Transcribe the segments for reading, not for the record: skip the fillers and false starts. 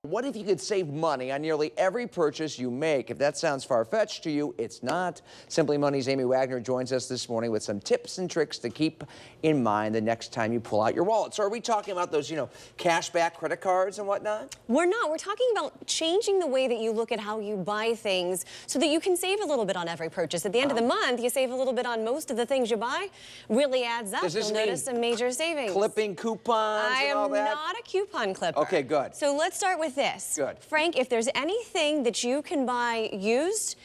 What if you could save money on nearly every purchase you make? If that sounds far-fetched to you, it's not. Simply Money's Amy Wagner joins us this morning with some tips and tricks to keep in mind the next time you pull out your wallet. So are we talking about those, cashback credit cards and whatnot? We're not. We're talking about changing the way that you look at how you buy things so that you can save a little bit on every purchase. At the end of the month, you save a little bit on most of the things you buy. Really adds up. You'll notice some major savings. Clipping coupons and all that? I am not a coupon clipper. Okay, good. So let's start with this. Good. Frank, if there's anything that you can buy used,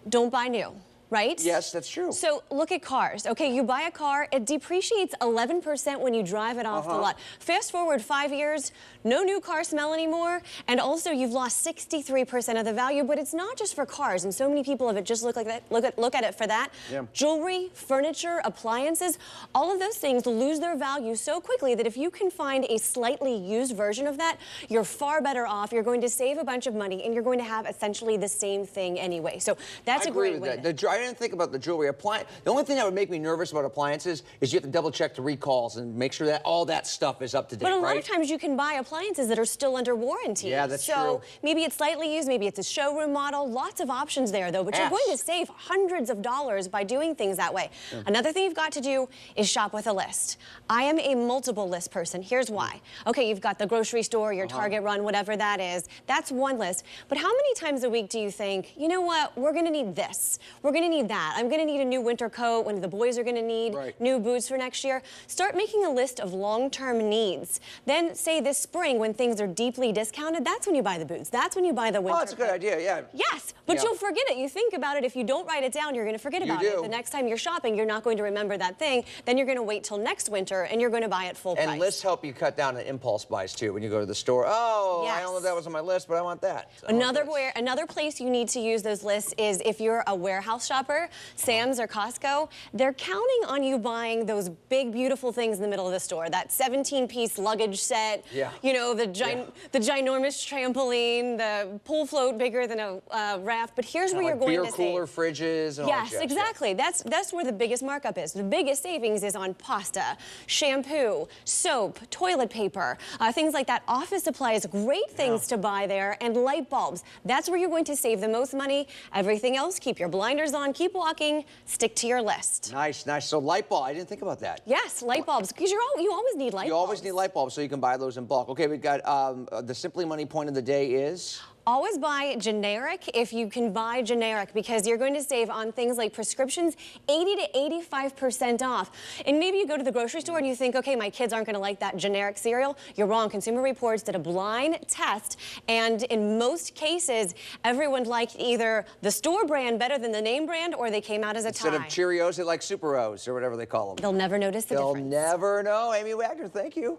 don't buy new. Right? Yes, that's true. So look at cars. Okay, you buy a car, it depreciates 11% when you drive it off the lot. Fast forward 5 years, no new car smell anymore, and also you've lost 63% of the value. But it's not just for cars, and so many people have it just look like that. Look at it for that. Yeah. Jewelry, furniture, appliances, all of those things lose their value so quickly that if you can find a slightly used version of that, you're far better off. You're going to save a bunch of money, and you're going to have essentially the same thing anyway. So that's a great way. I didn't think about the jewelry appliance. The only thing that would make me nervous about appliances is you have to double check the recalls and make sure that all that stuff is up to date, But a lot of times you can buy appliances that are still under warranty. Yeah, that's true. So maybe it's slightly used, maybe it's a showroom model. Lots of options there, though. But you're going to save hundreds of dollars by doing things that way. Yeah. Another thing you've got to do is shop with a list. I am a multiple list person. Here's why. Okay, you've got the grocery store, your Target run, whatever that is. That's one list. But how many times a week do you think, you know what, we're going to need this. We're going to need that. I'm going to need a new winter coat when the boys are going to need new boots for next year. Start making a list of long-term needs. Then say this spring when things are deeply discounted, that's when you buy the boots. That's when you buy the winter coat. Oh, that's a good idea, yeah. Yes, but you'll forget it. You think about it. If you don't write it down, you're going to forget about it. The next time you're shopping, you're not going to remember that thing. Then you're going to wait till next winter and you're going to buy it full price. And lists help you cut down on impulse buys too. When you go to the store, I don't know if that was on my list, but I want that. So another place you need to use those lists is if you're a warehouse shopper, Sam's or Costco, they're counting on you buying those big, beautiful things in the middle of the store. That 17-piece luggage set, the ginormous trampoline, the pool float bigger than a raft. But here's where you're going to save. Beer cooler, fridges, and all that. Yes, exactly. That's where the biggest markup is. The biggest savings is on pasta, shampoo, soap, toilet paper, things like that. Office supplies, great things to buy there, and light bulbs. That's where you're going to save the most money. Everything else, keep your blinders on, keep walking, stick to your list. Nice, nice. So light bulb, I didn't think about that. Yes, light bulbs, because you always need light bulbs. You always need light bulbs, so you can buy those in bulk. Okay, we've got the Simply Money point of the day is? Always buy generic if you can buy generic, because you're going to save on things like prescriptions 80 to 85% off. And maybe you go to the grocery store and you think, okay, my kids aren't going to like that generic cereal. You're wrong. Consumer Reports did a blind test, and in most cases, everyone liked either the store brand better than the name brand, or they came out as a tie. Instead of Cheerios, they like Super O's or whatever they call them. They'll never notice the difference. They'll never know. Amy Wagner, thank you.